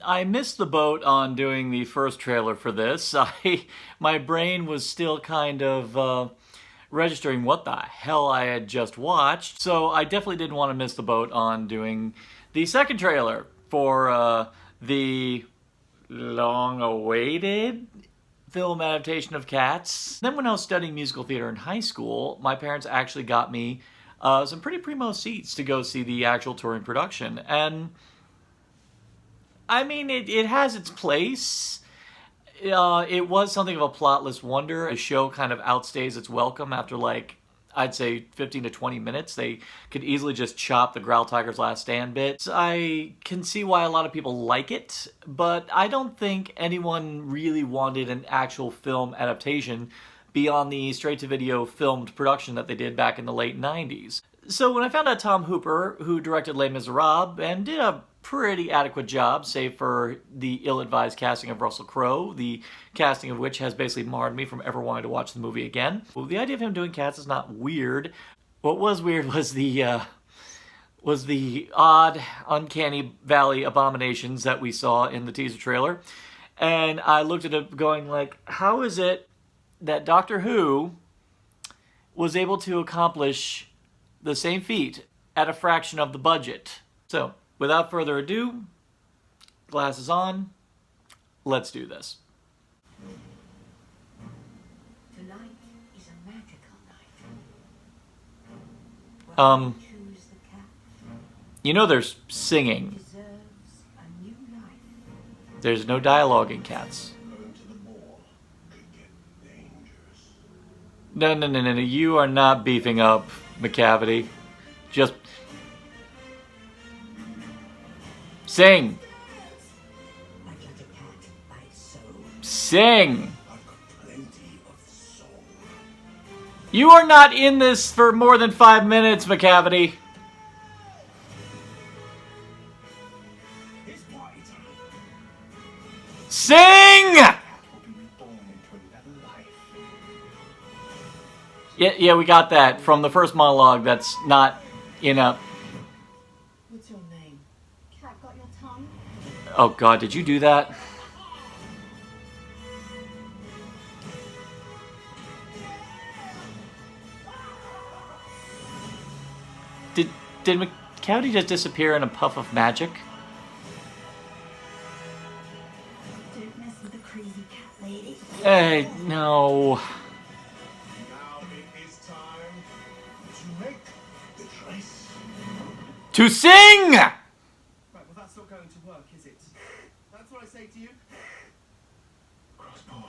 I missed the boat on doing the first trailer for this. My brain was still kind of registering what the hell I had just watched, so I definitely didn't want to miss the boat on doing the second trailer for the long-awaited film adaptation of Cats. Then when I was studying musical theater in high school, my parents actually got me some pretty primo seats to go see the actual touring production, and I mean, it has its place. It was something of a plotless wonder. The show kind of outstays its welcome after, like, I'd say 15 to 20 minutes. They could easily just chop the Growl Tiger's Last Stand bit. I can see why a lot of people like it, but I don't think anyone really wanted an actual film adaptation beyond the straight-to-video filmed production that they did back in the late 90s. So when I found out Tom Hooper, who directed Les Miserables and did a pretty adequate job, save for the ill-advised casting of Russell Crowe, the casting of which has basically marred me from ever wanting to watch the movie again. Well, the idea of him doing Cats is not weird. What was weird was the odd, uncanny valley abominations that we saw in the teaser trailer. And I looked at it going like, how is it that Doctor Who was able to accomplish the same feat at a fraction of the budget? So, without further ado, glasses on, let's do this. Tonight is a magical night. Choose the cat You know there's singing. deserves a new life. There's no dialogue in Cats. Going to the mall could get dangerous. No. You are not beefing up McCavity. Just sing. I judge a cat by its soul. Sing. I've got plenty of soul. You are not in this for more than 5 minutes, McCavity. It's party time. Sing! Will be reborn into another life. Yeah, we got that from the first monologue. That's not in a... What's your name? Cat got your tongue? Oh God, did you do that? Did McCavity just disappear in a puff of magic? Don't mess with the crazy cat lady. Hey, no. Now it is time to make the choice. To sing! Right, well that's not going to work, is it? That's what I say to you. Cross paws.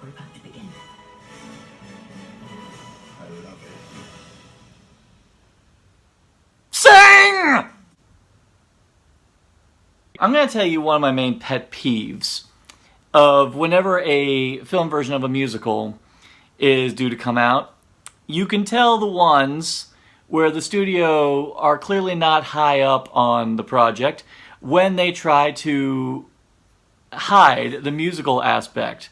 We're about to begin. I love it. Sing! I'm going to tell you one of my main pet peeves of whenever a film version of a musical is due to come out. You can tell the ones where the studio are clearly not high up on the project when they try to hide the musical aspect.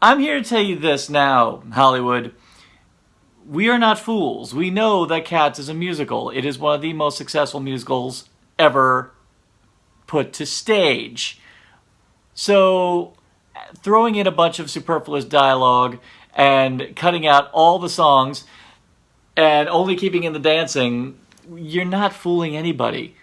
I'm here to tell you this now, Hollywood. We are not fools. We know that Cats is a musical. It is one of the most successful musicals ever put to stage. So, throwing in a bunch of superfluous dialogue and cutting out all the songs and only keeping in the dancing, you're not fooling anybody.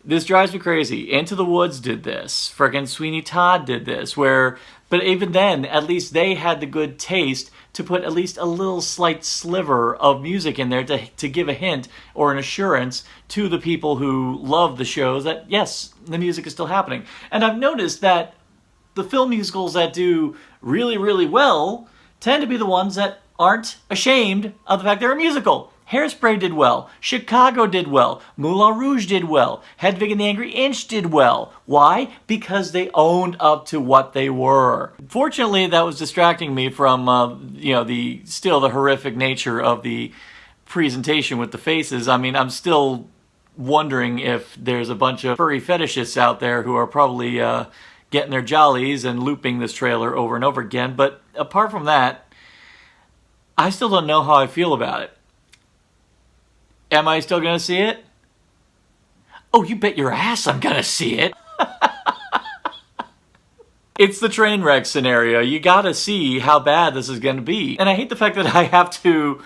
This drives me crazy. Into the Woods did this. Frickin' Sweeney Todd did this. But even then, at least they had the good taste to put at least a little slight sliver of music in there to give a hint or an assurance to the people who love the shows that, yes, the music is still happening. And I've noticed that the film musicals that do really, really well tend to be the ones that aren't ashamed of the fact they're a musical. Hairspray did well. Chicago did well. Moulin Rouge did well. Hedwig and the Angry Inch did well. Why? Because they owned up to what they were. Fortunately, that was distracting me from, the horrific nature of the presentation with the faces. I mean, I'm still wondering if there's a bunch of furry fetishists out there who are probably getting their jollies and looping this trailer over and over again. But apart from that, I still don't know how I feel about it. Am I still gonna see it? Oh, you bet your ass I'm gonna see it. It's the train wreck scenario. You gotta see how bad this is gonna be. And I hate the fact that I have to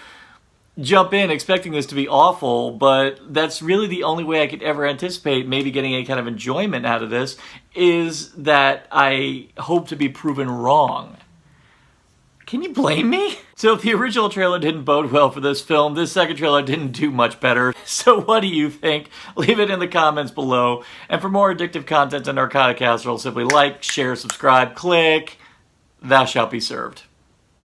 jump in expecting this to be awful, but that's really the only way I could ever anticipate maybe getting any kind of enjoyment out of this, is that I hope to be proven wrong. Can you blame me? So if the original trailer didn't bode well for this film, this second trailer didn't do much better. So what do you think? Leave it in the comments below. And for more addictive content on Narcotic Casserole, simply like, share, subscribe, click. Thou shalt be served.